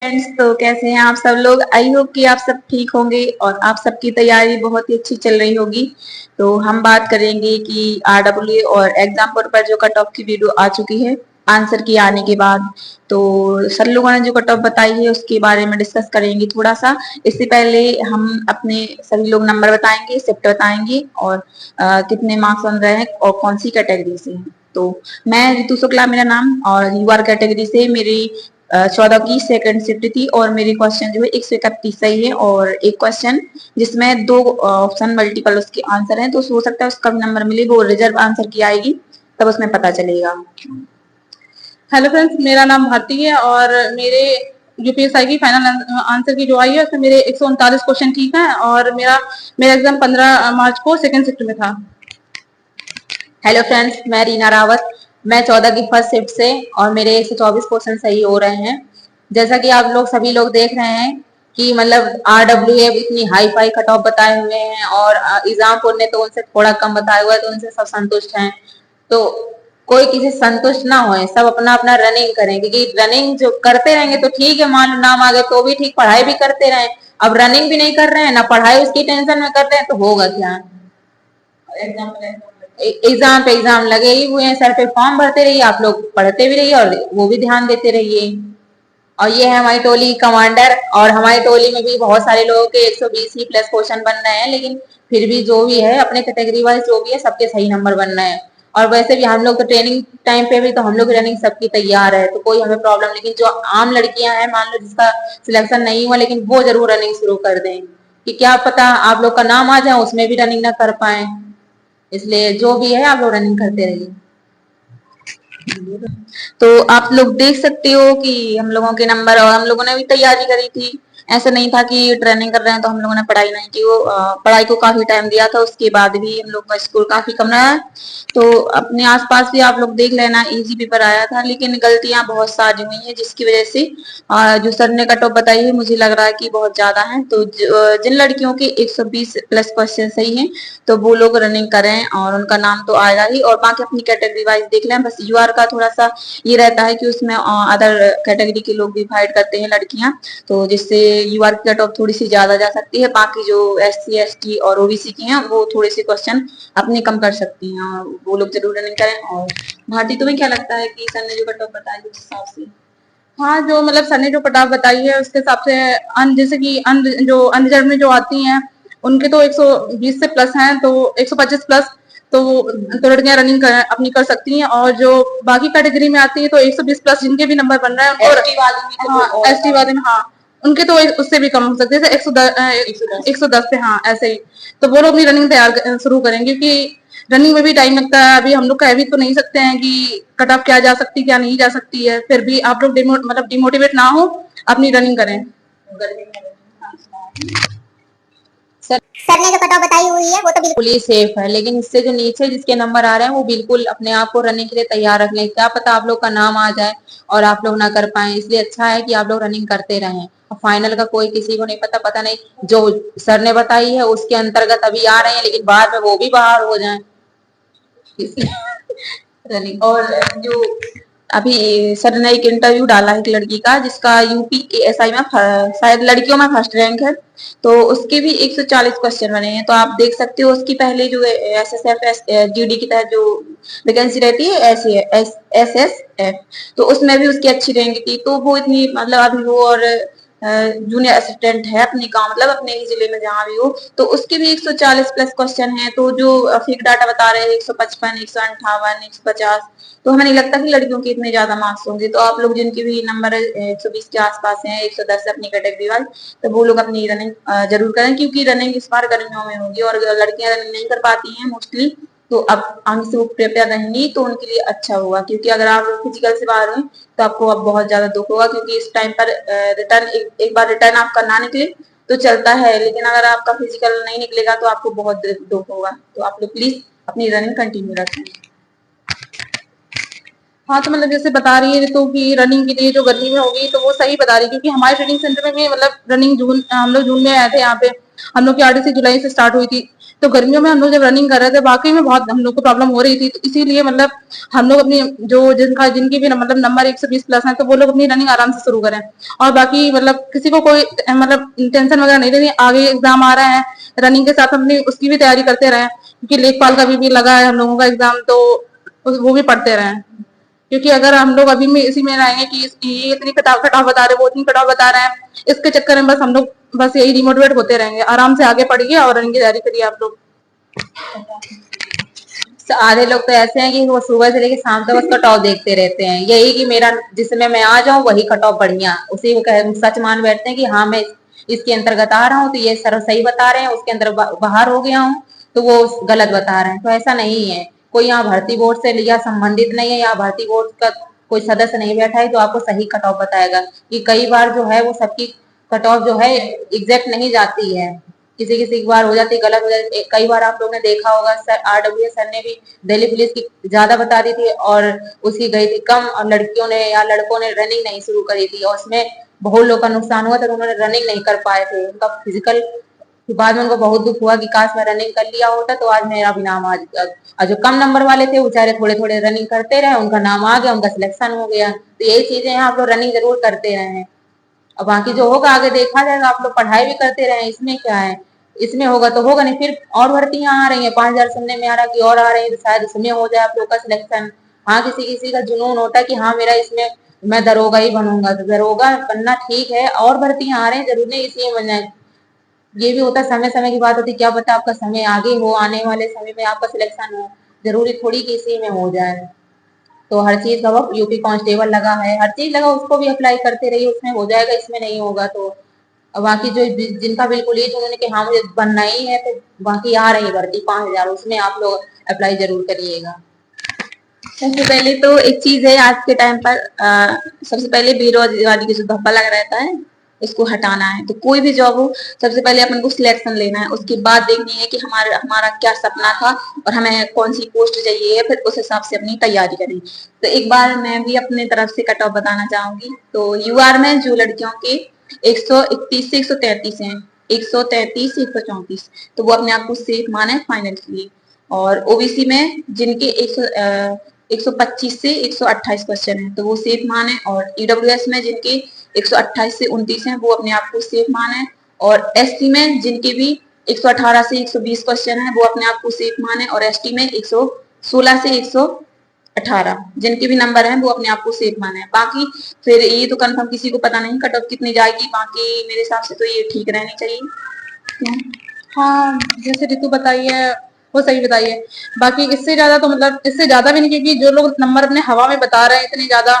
Friends, तो कैसे हैं आप सब लोग। आई होप कि आप सब ठीक होंगे और आप सबकी तैयारी बहुत ही अच्छी चल रही होगी। तो हम बात करेंगे कि आरडब्ल्यू और एग्जाम बोर्ड पर जो कट ऑफ की वीडियो आ चुकी है आंसर की आने के बाद, तो सर लोगों ने जो कट ऑफ बताई है उसके बारे में डिस्कस करेंगे थोड़ा सा। इससे पहले हम अपने सभी लोग नंबर बताएंगे, शिफ्ट बताएंगे और कितने मार्क्स बन रहे हैं और कौन सी कैटेगरी से हैं। तो मैं रितु शुक्ला मेरा नाम, और यूआर कैटेगरी से मेरी 14 की सेकंड शिफ्ट थी और मेरे क्वेश्चन जो है 131 सही है और एक क्वेश्चन जिसमें दो ऑप्शन मल्टीपल उसके आंसर हैं, तो हो सकता है उसका भी नंबर मिले, वो रिजर्व आंसर की आएगी तब उसमें पता चलेगा। हेलो फ्रेंड्स, मेरा नाम भारती है और मेरे यूपीएसआई की फाइनल आंसर की जो आई है उसमें मेरे 139 क्वेश्चन ठीक है और मेरा मेरा एग्जाम 15 मार्च को सेकंड शिफ्ट में था। हेलो फ्रेंड्स, मैं रीना रावत, मैं 14 की फर्स्ट शिफ्ट से और मेरे 124 क्वेश्चन सही हो रहे हैं। जैसा कि आप लोग सभी लोग देख रहे हैं कि मतलब आरडब्ल्यू इतनी हाई फाई कट ऑफ बताए हुए हैं और एग्जामपुर ने तो उनसे थोड़ा कम बताया हुआ है, तो उनसे सब संतुष्ट हैं। तो कोई किसी से संतुष्ट ना होए, सब अपना अपना रनिंग करें, क्योंकि रनिंग जो करते रहेंगे तो ठीक है, मान लो नाम आ गए तो भी ठीक, पढ़ाई भी करते रहें। अब रनिंग भी नहीं कर रहे हैं ना पढ़ाई उसकी टेंशन में कर रहे हैं तो होगा क्या। एग्जाम पे एग्जाम लगे ही हुए हैं, सर पे फॉर्म भरते रहिए, आप लोग पढ़ते भी रहिए और वो भी ध्यान देते रहिए। और ये है हमारी टोली कमांडर, और हमारी टोली में भी बहुत सारे लोगों के 120 ही प्लस क्वेश्चन बन रहे हैं, लेकिन फिर भी जो भी है अपने कैटेगरी वाइज जो भी है सबके सही नंबर बन रहे हैं। और वैसे भी हम लोग तो ट्रेनिंग टाइम पे भी तो हम लोग रनिंग सबकी तैयार है, तो कोई हमें प्रॉब्लम। लेकिन जो आम लड़कियां हैं, मान लो जिसका सिलेक्शन नहीं हुआ, लेकिन वो जरूर रनिंग शुरू कर दें, कि क्या पता आप लोग का नाम आ जाए उसमें भी रनिंग ना कर पाए। इसलिए जो भी है आप लोग रनिंग करते रहिए। तो आप लोग देख सकते हो कि हम लोगों के नंबर, और हम लोगों ने भी तैयारी करी थी। ऐसा नहीं था कि ट्रेनिंग कर रहे हैं तो हम लोगों ने पढ़ाई नहीं की, वो पढ़ाई को काफी टाइम दिया था, उसके बाद भी हम लोग का स्कोर काफी कम रहा है। तो अपने आसपास भी आप लोग देख लेना, इजी पेपर आया था, लेकिन गलतियां बहुत सारी हुई हैं जिसकी वजह से जो सर ने कट ऑफ बताई है मुझे लग रहा है कि बहुत ज्यादा है। तो जिन लड़कियों के 120 प्लस क्वेश्चन सही हैं तो वो लोग रनिंग करें और उनका नाम तो आएगा ही। और बाकी अपनी कैटेगरी वाइज देख लें, बस यूआर का थोड़ा सा ये रहता है कि उसमें अदर कैटेगरी के लोग भी फाइट करते हैं लड़कियां, तो जिससे यूआर की कट ऑफ थोड़ी सी ज्यादा जा सकती है। बाकी जो एससी एसटी और ओबीसी की हैं वो थोड़े से क्वेश्चन अपने कम कर सकती हैं, और वो लोग जरूर रनिंग करें। और भारती, तुम्हें क्या लगता है कि सर ने जो कट ऑफ बताया उस हिसाब से? हाँ, जो मतलब सर ने जो कट ऑफ बताई है उसके हिसाब से जैसे कि जो अनरिजर्व में जो आती हैं उनके तो 120 से प्लस हैं, तो 125 प्लस तो लड़कियां रनिंग अपनी कर सकती हैं। और जो बाकी कैटेगरी में आती है तो 120 प्लस जिनके भी नंबर बन रहे हैं उनको, एसटी वाले में, हाँ उनके तो उससे भी कम हो सकते हैं, 110 पे, हाँ ऐसे ही। तो वो लोग भी रनिंग तैयार शुरू करें, क्योंकि रनिंग में भी टाइम लगता है। अभी हम लोग कह भी तो नहीं सकते हैं कि कट ऑफ क्या जा सकती क्या नहीं जा सकती है, फिर भी आप लोग मतलब डिमोटिवेट ना हो, अपनी रनिंग करें। सर ने जो कट ऑफ बताई हुई है वो तो बिल्कुल ही सेफ है, लेकिन इससे जो नीचे जिसके नंबर आ रहे हैं वो बिल्कुल अपने आप को रनिंग के लिए तैयार रख लें। क्या पता आप लोग का नाम आ जाए और आप लोग ना कर पाए, इसलिए अच्छा है कि आप लोग रनिंग करते रहें। और फाइनल का कोई किसी को नहीं पता, पता नहीं जो सर ने बताई है उसके अंतर्गत अभी आ रहे हैं लेकिन बाद में वो भी बाहर हो जाए। रनिंग और जो अभी सर ने एक इंटरव्यू डाला है एक लड़की का जिसका यूपी एएसआई में शायद लड़कियों में फर्स्ट रैंक है, तो उसके भी 140 क्वेश्चन बने हैं। तो आप देख सकते हो उसकी पहले जो एसएसएफ जीडी की तरह जो वैकेंसी रहती है एसएसएफ, तो उसमें भी उसकी अच्छी रैंक थी। तो वो इतनी मतलब अभी वो और जूनियर असिस्टेंट है अपने गांव, मतलब अपने ही जिले में जहां भी हो, तो उसके भी 140 प्लस क्वेश्चन है। तो जो फेक डाटा बता रहे हैं 155, 158, 150, तो हमें नहीं लगता कि लड़कियों के इतने ज्यादा मार्क्स होंगे। तो आप लोग जिनके भी नंबर 120 के आसपास हैं, 110 अपनी कैटेगरी वाइज, तो वो लोग अपनी रनिंग जरूर करें, क्योंकि रनिंग इस बार गर्मियों में होगी और लड़कियां रनिंग नहीं कर पाती हैं मोस्टली, तो अब आगे से वो प्रिपेयर रहेंगी तो उनके लिए अच्छा होगा। क्योंकि अगर आप फिजिकल से बाहर हुए तो आपको अब बहुत ज्यादा दुख होगा, क्योंकि इस टाइम पर रिटर्न एक बार रिटर्न आपका ना निकले तो चलता है, लेकिन अगर आपका फिजिकल नहीं निकलेगा तो आपको बहुत दुख होगा। तो आप लोग प्लीज अपनी रनिंग कंटिन्यू रखें। हाँ, तो मतलब जैसे बता रही है तो कि रनिंग के लिए जो गर्मी में होगी तो वो सही बता रही है, क्योंकि हमारे ट्रेनिंग सेंटर में भी मतलब रनिंग जून हम लोग जून में आए थे यहाँ पे, हम लोग की RTC जुलाई से स्टार्ट हुई थी, तो गर्मियों में हम लोग जब रनिंग कर रहे थे वाकई में बहुत हम लोग को प्रॉब्लम हो रही थी, तो इसीलिए मतलब हम लोग अपनी जो जिनकी भी मतलब नंबर 120 प्लस है, तो वो लोग अपनी रनिंग आराम से शुरू करें। और बाकी मतलब किसी को कोई मतलब टेंशन वगैरह नहीं लेनी, आगे एग्जाम आ रहे हैं, रनिंग के साथ अपनी उसकी भी तैयारी करते रहें, क्योंकि लेखपाल का भी लगा है हम लोगों का एग्जाम, तो वो भी पढ़ते रहें। क्योंकि अगर हम लोग अभी में इसी में रहेंगे कि ये इतनी कटाव कटाव बता रहे, वो इतनी कटाव बता रहे हैं, इसके चक्कर में बस हम लोग बस यही डिमोटिवेट होते रहेंगे। आराम से आगे पढ़िए और रनिंग की तैयारी करिए आप लोग। आधे लोग तो ऐसे हैं कि वो सुबह से लेकर शाम तक बस कटाव देखते रहते हैं, यही कि मेरा जिसमें मैं आ जाऊं वही कटाव बढ़िया, उसी को सच मान बैठते हैं कि हाँ मैं इसके अंतर्गत आ रहा हूँ तो ये सर सही बता रहे हैं, उसके अंदर बाहर हो गया हूँ तो वो गलत बता रहे हैं। तो ऐसा नहीं है, कोई यहाँ भर्ती बोर्ड से लिया संबंधित नहीं है, यहाँ भर्ती बोर्ड का कोई सदस्य नहीं बैठा है जो आपको सही कटाव बताएगा। कि कई बार जो है वो सबकी कटाव जो है एग्जैक्ट नहीं जाती है, किसी किसी बार हो जाती है, गलत हो जाती है। कई बार आप लोगों ने देखा होगा सर RWS सर ने भी दिल्ली पुलिस की ज्यादा बता दी थी और उसकी गई थी कम, और लड़कियों ने या लड़कों ने रनिंग नहीं शुरू करी थी और उसमें बहुत लोग का नुकसान हुआ था, तो उन्होंने रनिंग नहीं कर पाए थे, उनका फिजिकल बाद में उनको बहुत दुख हुआ कि काश मैं रनिंग कर लिया होता तो आज मेरा भी नाम आज जो कम नंबर वाले थे बेचारे थोड़े थोड़े रनिंग करते रहे, उनका नाम आ गया, उनका सिलेक्शन हो गया। तो यही चीजें हैं, आप लोग रनिंग जरूर करते रहे, और बाकी जो होगा आगे देखा जाएगा। आप लोग पढ़ाई भी करते रहे, इसमें क्या है, इसमें होगा तो होगा, नहीं फिर और भर्तियां आ रही है, 5,000 सुनने में आ रहा है कि और आ रही है, तो शायद इसमें हो जाए आप लोग का सिलेक्शन। हाँ किसी किसी का जुनून होता है कि हाँ मेरा इसमें मैं दरोगा ही बनूंगा, तो दरोगा बनना ठीक है, और भर्तियां आ रही है, जरूर नहीं इसी में बन जाए। ये भी होता है, समय समय की बात होती है, क्या पता आपका समय आगे हो, आने वाले समय में आपका सिलेक्शन हो, जरूरी थोड़ी कि इसी में हो जाए। तो हर चीज का वो यूपी कांस्टेबल लगा है, हर चीज लगा, उसको भी अप्लाई करते रहिए, उसमें हो जाएगा, इसमें नहीं होगा। तो बाकी जो जिनका बिल्कुल ही उन्होंने कि हाँ मुझे बनना ही है, तो बाकी आ रही है भर्ती 5,000, उसमें आप लोग अप्लाई जरूर करिएगा। सबसे पहले तो एक चीज है आज के टाइम पर सबसे पहले बेरोजगारी की जो धब्बा लगा रहता है उसको हटाना है। तो कोई भी जॉब हो सबसे पहले अपन को सिलेक्शन लेना है, उसके बाद देखनी है कि हमारा क्या सपना था और हमें कौन सी पोस्ट चाहिए, फिर उस हिसाब से अपनी तैयारी करें। तो एक बार मैं भी अपने तरफ से कट ऑफ बताना चाहूंगी। तो UR में जो लड़कियों के 131 से 133 है, 133 से 134, तो वो अपने आप को सेफ माने फाइनल के लिए। और OBC में जिनके 125 से 128 क्वेश्चन है तो वो सेफ मान है, और EWS में जिनके 128 से 29 है वो अपने आप को सेफ मान है, और ST में जिनके भी 118 से 120 क्वेश्चन है वो अपने आप को सेफ मान है, और ST में 116 से 118 जिनके भी नंबर है वो अपने आप को सेफ मान है। बाकी फिर ये तो कंफर्म किसी को पता नहीं कट ऑफ कितनी जाएगी, बाकी मेरे हिसाब से तो ये ठीक रहनी चाहिए। हाँ जैसे रितु बताई है वो सही बताई है, बाकी इससे ज्यादा तो मतलब इससे ज्यादा भी नहीं, क्योंकि जो लोग नंबर अपने हवा में बता रहे हैं इतने ज्यादा,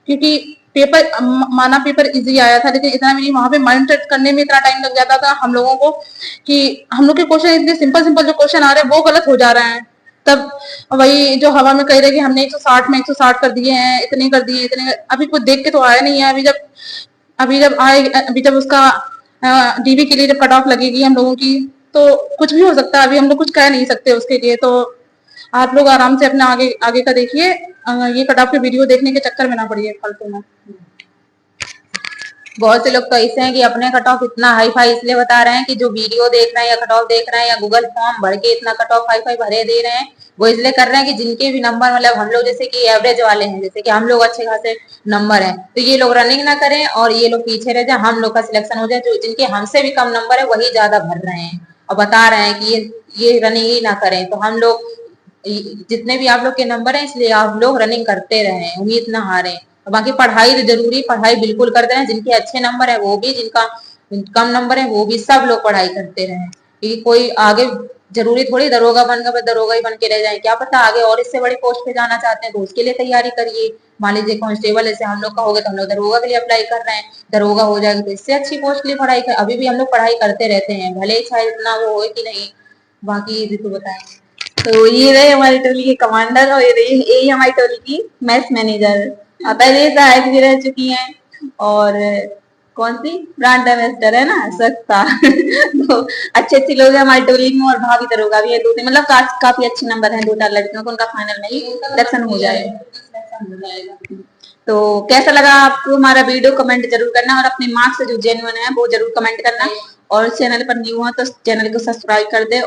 क्योंकि पेपर माना पेपर इजी आया था, लेकिन इतना भी नहीं, वहां पे माइंड सेट करने में इतना टाइम लग जाता था हम लोगों को कि हम लोग के क्वेश्चन इतने सिंपल सिंपल जो क्वेश्चन आ रहे हैं वो गलत हो जा रहे हैं। तब वही जो हवा में कह रहे कि हमने 160 में 160 कर दिए हैं, इतने कर दिए इतने, अभी कुछ देख के तो आया नहीं है। अभी जब उसका DB के लिए जब कट ऑफ लगेगी हम लोगों की तो कुछ भी हो सकता है, अभी हम लोग कुछ कह नहीं सकते उसके लिए। तो आप लोग आराम से अपना आगे आगे का देखिए, ये कट ऑफ के वीडियो देखने के चक्कर में ना पड़िए फालतू में। बहुत से लोग तो ऐसे हैं कि अपने कट ऑफ इतना हाई फाई इसलिए बता रहे हैं कि जो वीडियो देख रहे हैं या कट ऑफ देख रहे हैं या गूगल फॉर्म भर के इतना कट ऑफ हाई फाई भरे दे रहे हैं, वो इसलिए कर रहे हैं कि जिनके भी नंबर मतलब हम लोग जैसे कि एवरेज वाले हैं, जैसे कि हम लोग अच्छे खासे नंबर हैं, तो ये लोग रनिंग ना करें और ये लोग पीछे रह जाए, हम लोग का सिलेक्शन हो जाए। जो जिनके हमसे भी कम नंबर है वही ज्यादा भर रहे हैं और बता रहे हैं कि ये रनिंग ही ना करें। तो हम लोग जितने भी आप लोग के नंबर है इसलिए आप लोग रनिंग करते रहे, उम्मीद ना हारें। और बाकी पढ़ाई तो जरूरी, पढ़ाई बिल्कुल करते रहे, जिनके अच्छे नंबर है वो भी, जिनका कम नंबर है वो भी, सब लोग पढ़ाई करते रहे, क्योंकि कोई आगे जरूरी थोड़ी दरोगा बन गए दरोगा ही बन के रह जाए, क्या पता आगे और इससे बड़ी पोस्ट पे जाना चाहते हैं तो उसके लिए तैयारी करिए। मान लीजिए कांस्टेबल जैसे हम लोग का हो गया तो हम लोग दरोगा के लिए अप्लाई कर रहे हैं, दरोगा हो जाएगा तो इससे अच्छी पोस्ट के लिए पढ़ाई कर, अभी भी हम लोग पढ़ाई करते रहते हैं, भले ही चाहे इतना वो हो कि नहीं। बाकी ऋतु बताएंगे। तो ये रहे हमारी टोली के कमांडर और यही हमारी टोली की मैथ्स मैनेजर। पहले सहायक भी रह चुकी हैं और कौन सी ब्रांड एम्बेसडर है ना सस्ता। तो अच्छे अच्छे लोग हैं हमारी टोली में, और भाभी दरोगा भी है, दो तीन मतलब काफी अच्छे नंबर हैं, 2-4 लड़कियों को उनका फाइनल में ही सिलेक्शन हो जाएगा। तो कैसा लगा आपको हमारा वीडियो, कमेंट जरूर करना, और अपने मार्क्स जो जेन्युइन है वो जरूर कमेंट करना। और चैनल पर न्यू हो तो चैनल को सब्सक्राइब कर दे।